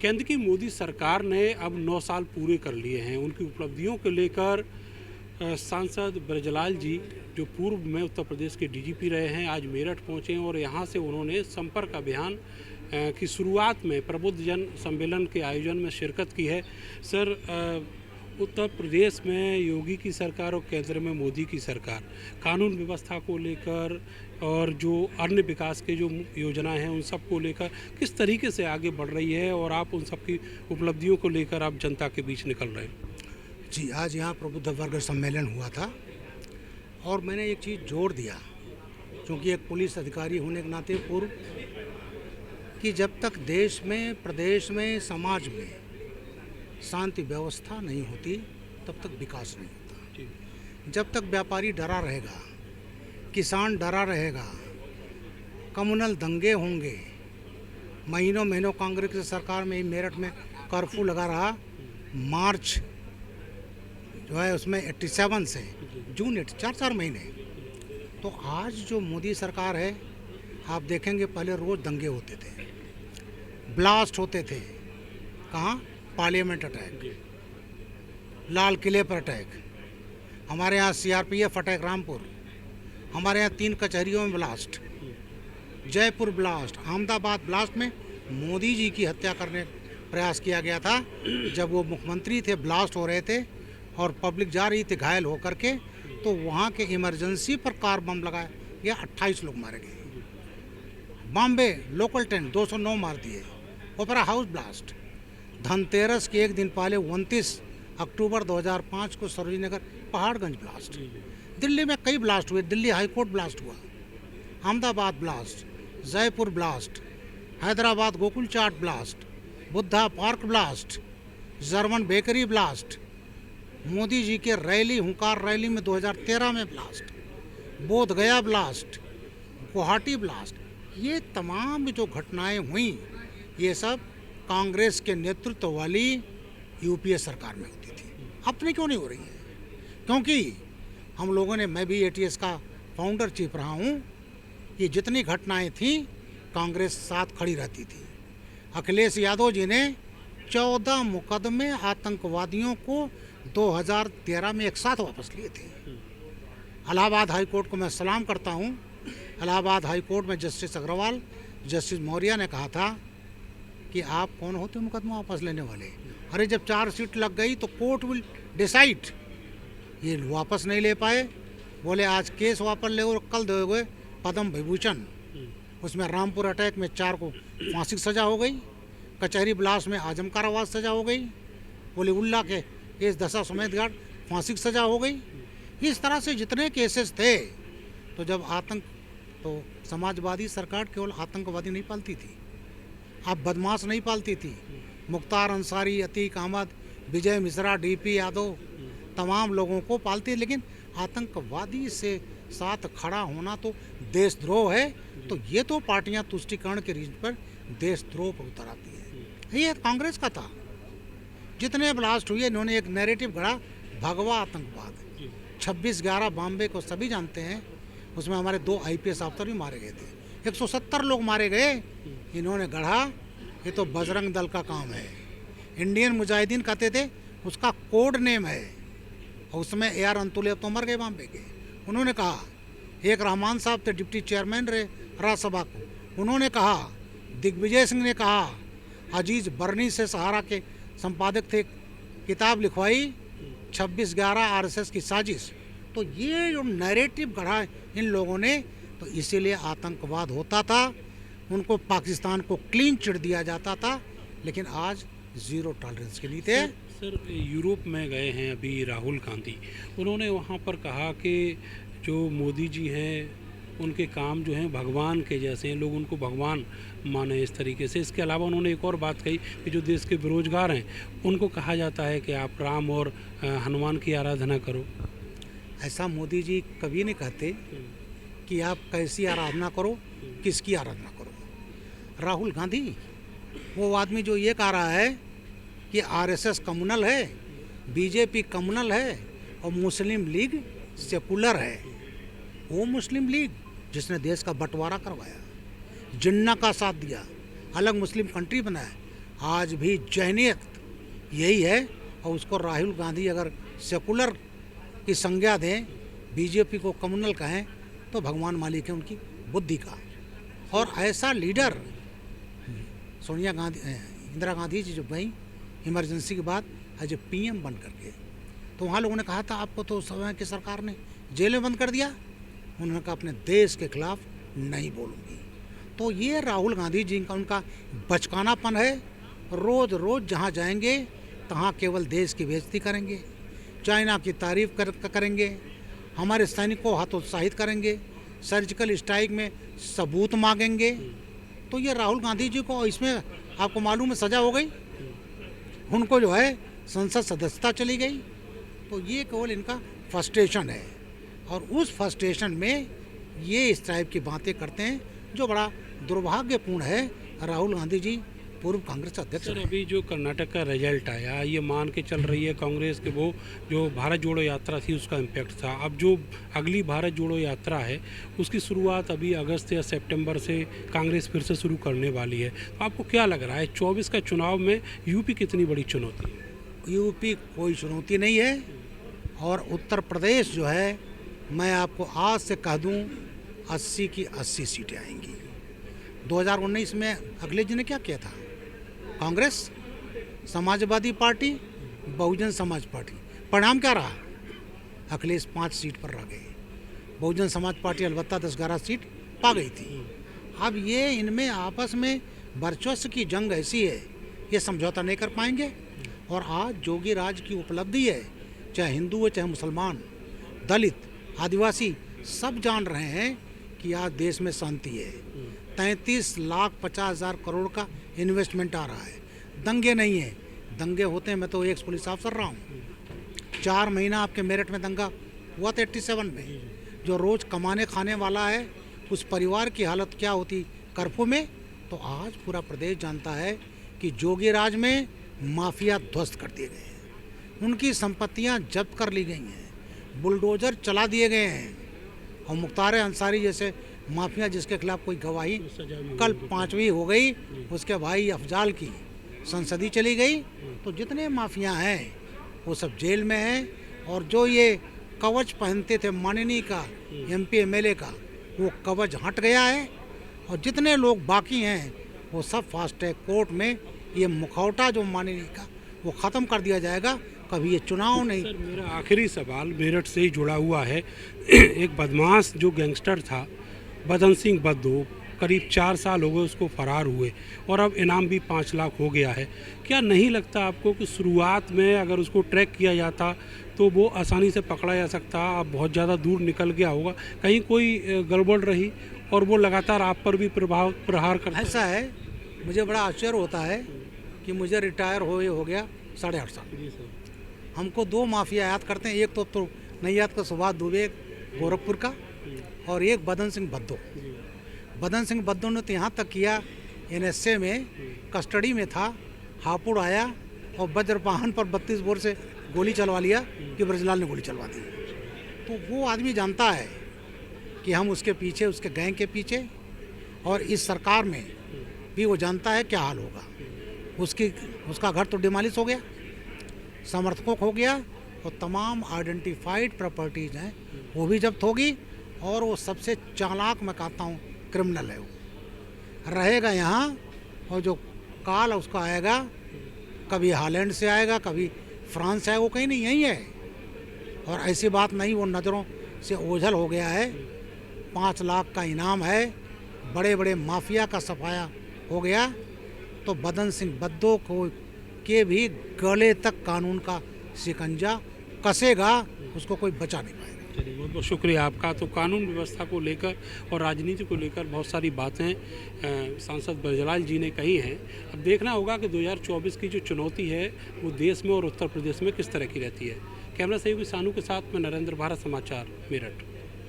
केंद्र की मोदी सरकार ने अब 9 साल पूरे कर लिए हैं। उनकी उपलब्धियों को लेकर सांसद ब्रजलाल जी, जो पूर्व में उत्तर प्रदेश के डीजीपी रहे हैं, आज मेरठ पहुंचे और यहां से उन्होंने संपर्क अभियान की शुरुआत में प्रबुद्ध जन सम्मेलन के आयोजन में शिरकत की है। सर, उत्तर प्रदेश में योगी की सरकार और केंद्र में मोदी की सरकार कानून व्यवस्था को लेकर और जो अन्य विकास के जो योजनाएं हैं उन सब को लेकर किस तरीके से आगे बढ़ रही है, और आप उन सब की उपलब्धियों को लेकर आप जनता के बीच निकल रहे हैं? जी, आज यहाँ प्रबुद्ध वर्ग सम्मेलन हुआ था और मैंने एक चीज़ जोड़ दिया, क्योंकि एक पुलिस अधिकारी होने के नाते पूर्व, कि जब तक देश में, प्रदेश में, समाज में शांति व्यवस्था नहीं होती तब तक विकास नहीं होता। जब तक व्यापारी डरा रहेगा, किसान डरा रहेगा, कम्युनल दंगे होंगे, महीनों महीनों कांग्रेस की सरकार में मेरठ में कर्फ्यू लगा रहा, मार्च जो है उसमें 87 से जून 4 महीने। तो आज जो मोदी सरकार है, आप देखेंगे पहले रोज़ दंगे होते थे, ब्लास्ट होते थे। कहाँ? पार्लियामेंट अटैक, लाल किले पर अटैक, हमारे यहाँ सीआरपीएफ अटैक रामपुर, हमारे यहाँ 3 कचहरियों में blast, Jaipur blast, Ahmedabad blast में मोदी जी की हत्या करने प्रयास किया गया था। जब वो मुख्यमंत्री थे, ब्लास्ट हो रहे थे और पब्लिक जा रही थी घायल होकर के, तो वहाँ के इमरजेंसी पर कार बम लगाया गया, 28 लोग मारे गए। बॉम्बे लोकल ट्रेन 209 मार दिए। Opera house blast. धनतेरस के एक दिन पहले 29 अक्टूबर 2005 को सरोजिनी नगर पहाड़गंज ब्लास्ट। दिल्ली में कई ब्लास्ट हुए, दिल्ली हाईकोर्ट ब्लास्ट हुआ, Ahmedabad blast, Jaipur blast, Hyderabad Gokul Chaat blast, Buddha park blast, German bakery blast, Modi ji के रैली, हुंकार रैली में 2013 में ब्लास्ट, बोध गया ब्लास्ट, गुवाहाटी ब्लास्ट। ये तमाम जो घटनाएं हुई, ये सब कांग्रेस के नेतृत्व वाली यूपीए सरकार में होती थी। अपनी क्यों नहीं हो रही है? क्योंकि हम लोगों ने, मैं भी एटीएस का फाउंडर चीफ रहा हूँ, ये जितनी घटनाएं थी कांग्रेस साथ खड़ी रहती थी। अखिलेश यादव जी ने 14 मुकदमे आतंकवादियों को 2013 में एक साथ वापस लिए थे। इलाहाबाद हाई कोर्ट को मैं सलाम करता हूँ। इलाहाबाद हाई कोर्ट में जस्टिस अग्रवाल, जस्टिस मौर्य ने कहा था कि आप कौन होते मुकदमा वापस लेने वाले? अरे जब चार्जशीट लग गई तो कोर्ट विल डिसाइड। ये वापस नहीं ले पाए, बोले आज केस वापस ले और कल दोगे पद्म विभूषण। उसमें रामपुर अटैक में 4 को फांसी की सजा हो गई, कचहरी ब्लास्ट में आजम कारावास सजा हो गई, बोले उल्ला के केस दशा समेत गार्ड फांसी की सजा हो गई। इस तरह से जितने केसेस थे, तो जब तो समाजवादी सरकार केवल आतंकवादी नहीं पालती थी, अब बदमाश नहीं पालती थी। मुख्तार अंसारी, अतीक अहमद, विजय मिश्रा, डीपी यादव, तमाम लोगों को पालती है। लेकिन आतंकवादी से साथ खड़ा होना तो देशद्रोह है। तो ये तो पार्टियां तुष्टीकरण के रीजन पर देशद्रोह पर उतर आती है। ये कांग्रेस का था। जितने ब्लास्ट हुए, इन्होंने एक नैरेटिव गढ़ा, भगवा आतंकवाद। 26/11 बॉम्बे को सभी जानते हैं, उसमें हमारे 2 IPS अफसर भी मारे गए थे, 170 लोग मारे गए। इन्होंने गढ़ा, ये तो बजरंग दल का काम है। इंडियन मुजाहिदीन कहते थे, उसका कोड नेम है। और उसमें AR अंतुले तो मर गए बॉम्बे के। उन्होंने कहा, एक रहमान साहब थे, डिप्टी चेयरमैन रहे राज्यसभा को, उन्होंने कहा, दिग्विजय सिंह ने कहा, अजीज बर्नी से सहारा के संपादक थे, किताब लिखवाई 26/11 RSS की साजिश। तो ये जो नैरेटिव गढ़ा इन लोगों ने, तो इसीलिए आतंकवाद होता था। उनको पाकिस्तान को क्लीन चिट दिया जाता था, लेकिन आज ज़ीरो टॉलरेंस के लिए थे। सर, यूरोप में गए हैं अभी राहुल गांधी, उन्होंने वहाँ पर कहा कि जो मोदी जी हैं उनके काम जो हैं भगवान के जैसे हैं, लोग उनको भगवान माने इस तरीके से। इसके अलावा उन्होंने एक और बात कही कि जो देश के बेरोजगार हैं उनको कहा जाता है कि आप राम और हनुमान की आराधना करो। ऐसा मोदी जी कभी नहीं कहते कि आप कैसी आराधना करो, किसकी आराधना करो। राहुल गांधी वो आदमी जो ये कह रहा है कि RSS कम्युनल है, BJP कम्युनल है और मुस्लिम लीग सेकुलर है। वो मुस्लिम लीग जिसने देश का बंटवारा करवाया, जिन्ना का साथ दिया, अलग मुस्लिम कंट्री बनाया, आज भी जहनियत यही है। और उसको राहुल गांधी अगर सेकुलर की संज्ञा दें, बीजेपी को कम्युनल कहें, तो भगवान मालिक है उनकी बुद्धि का। और ऐसा लीडर सोनिया गांधी, इंदिरा गांधी जी जब गई इमरजेंसी के बाद एज ए पीएम बन करके, तो वहाँ लोगों ने कहा था आपको तो समय की सरकार ने जेल में बंद कर दिया। उन्होंने कहा अपने देश के खिलाफ नहीं बोलूँगी। तो ये राहुल गांधी जी का उनका बचकानापन है। रोज़ रोज़ जहाँ जाएंगे तहाँ केवल देश की बेइज्जती करेंगे, चाइना की तारीफ करेंगे, हमारे सैनिकों को हतोत्साहित करेंगे, सर्जिकल स्ट्राइक में सबूत मांगेंगे। तो ये राहुल गांधी जी को इसमें आपको मालूम है सज़ा हो गई, उनको जो है संसद सदस्यता चली गई। तो ये केवल इनका फ्रस्ट्रेशन है, और उस फ्रस्ट्रेशन में ये इस टाइप की बातें करते हैं जो बड़ा दुर्भाग्यपूर्ण है। राहुल गांधी जी पूर्व कांग्रेस अध्यक्ष सर, हैं। अभी जो कर्नाटक का रिजल्ट आया, ये मान के चल रही है कांग्रेस के वो जो भारत जोड़ो यात्रा थी उसका इम्पैक्ट था। अब जो अगली भारत जोड़ो यात्रा है उसकी शुरुआत अभी अगस्त या सितंबर से कांग्रेस फिर से शुरू करने वाली है। तो आपको क्या लग रहा है 24 का चुनाव में यूपी कितनी बड़ी चुनौती है? यूपी कोई चुनौती नहीं है, और उत्तर प्रदेश जो है, मैं आपको आज से कह दूं 80 की 80 सीटें आएंगी। 2019 में अखिलेश जी ने क्या किया था? कांग्रेस, समाजवादी पार्टी, बहुजन समाज पार्टी, परिणाम क्या रहा? अखिलेश 5 सीट पर रह गए, बहुजन समाज पार्टी अलबत्ता 10-11 सीट पा गई थी। अब ये इनमें आपस में वर्चस्व की जंग ऐसी है, ये समझौता नहीं कर पाएंगे। और आज जोगी राज की उपलब्धि है, चाहे हिंदू हो चाहे मुसलमान, दलित, आदिवासी, सब जान रहे हैं कि आज देश में शांति है। 33,50,000 करोड़ का इन्वेस्टमेंट आ रहा है। दंगे नहीं है, दंगे होते हैं, मैं तो एक पुलिस अफसर रहा हूँ, 4 महीना आपके मेरठ में दंगा हुआ था 87 में। जो रोज़ कमाने खाने वाला है उस परिवार की हालत क्या होती कर्फ्यू में। तो आज पूरा प्रदेश जानता है कि जोगी राज में माफिया ध्वस्त कर दिए गए हैं, उनकी संपत्तियां जब्त कर ली गई हैं, बुलडोजर चला दिए गए हैं। और मुख्तार अंसारी जैसे माफिया जिसके खिलाफ कोई गवाही कल 5वीं हो गई, उसके भाई अफजाल की संसदी चली गई। तो जितने माफिया हैं वो सब जेल में हैं। और जो ये कवच पहनते थे माननीय का MP MLA का, वो कवच हट गया है। और जितने लोग बाकी हैं वो सब फास्ट ट्रैक कोर्ट में, ये मुखौटा जो माननीय का वो ख़त्म कर दिया जाएगा। कभी ये चुनाव नहीं। सर, मेरा आखिरी सवाल मेरठ से ही जुड़ा हुआ है। एक बदमाश जो गैंगस्टर था बदन सिंह बद्दो, करीब 4 साल हो गए उसको फरार हुए, और अब इनाम भी 5 लाख हो गया है। क्या नहीं लगता आपको कि शुरुआत में अगर उसको ट्रैक किया जाता तो वो आसानी से पकड़ा जा सकता? अब बहुत ज़्यादा दूर निकल गया होगा, कहीं कोई गड़बड़ रही और वो लगातार आप पर भी प्रहार करता? ऐसा है, मुझे बड़ा आश्चर्य होता है कि मुझे रिटायर हो गया 8.5 साल। जी सर। हमको 2 माफिया याद करते हैं, एक तो नहीं याद का सुभाष दुबे गोरखपुर का, और एक बदन सिंह बद्दो। बदन सिंह बद्दो ने तो यहाँ तक किया, NSA में कस्टडी में था, हापुड़ आया और वज्रपाहन पर 32 बोर से गोली चलवा लिया कि ब्रजलाल ने गोली चलवा दी। तो वो आदमी जानता है कि हम उसके पीछे, उसके गैंग के पीछे, और इस सरकार में भी वो जानता है क्या हाल होगा। उसका घर तो डिमोलिश हो गया, समर्थकों हो गया, और तमाम आइडेंटिफाइड प्रॉपर्टीज़ हैं वो भी जब्त होगी। और वो सबसे चालाक, मैं कहता हूँ, क्रिमिनल है। वो रहेगा यहाँ, और जो काल उसका आएगा, कभी हॉलैंड से आएगा, कभी फ्रांस से आएगा, वो कहीं नहीं, यहीं है। और ऐसी बात नहीं, वो नज़रों से ओझल हो गया है। 5 लाख का इनाम है, बड़े बड़े माफिया का सफाया हो गया। तो बदन सिंह बद्दो को के भी गले तक कानून का शिकंजा कसेगा, उसको कोई बचा नहीं पाएगा। चलिए, बहुत बहुत शुक्रिया आपका। तो कानून व्यवस्था को लेकर और राजनीति को लेकर बहुत सारी बातें सांसद ब्रजलाल जी ने कही हैं। अब देखना होगा कि 2024 की जो चुनौती है वो देश में और उत्तर प्रदेश में किस तरह की रहती है। कैमरा सहयोगी सानू के साथ मैं नरेंद्र, भारत समाचार, मेरठ।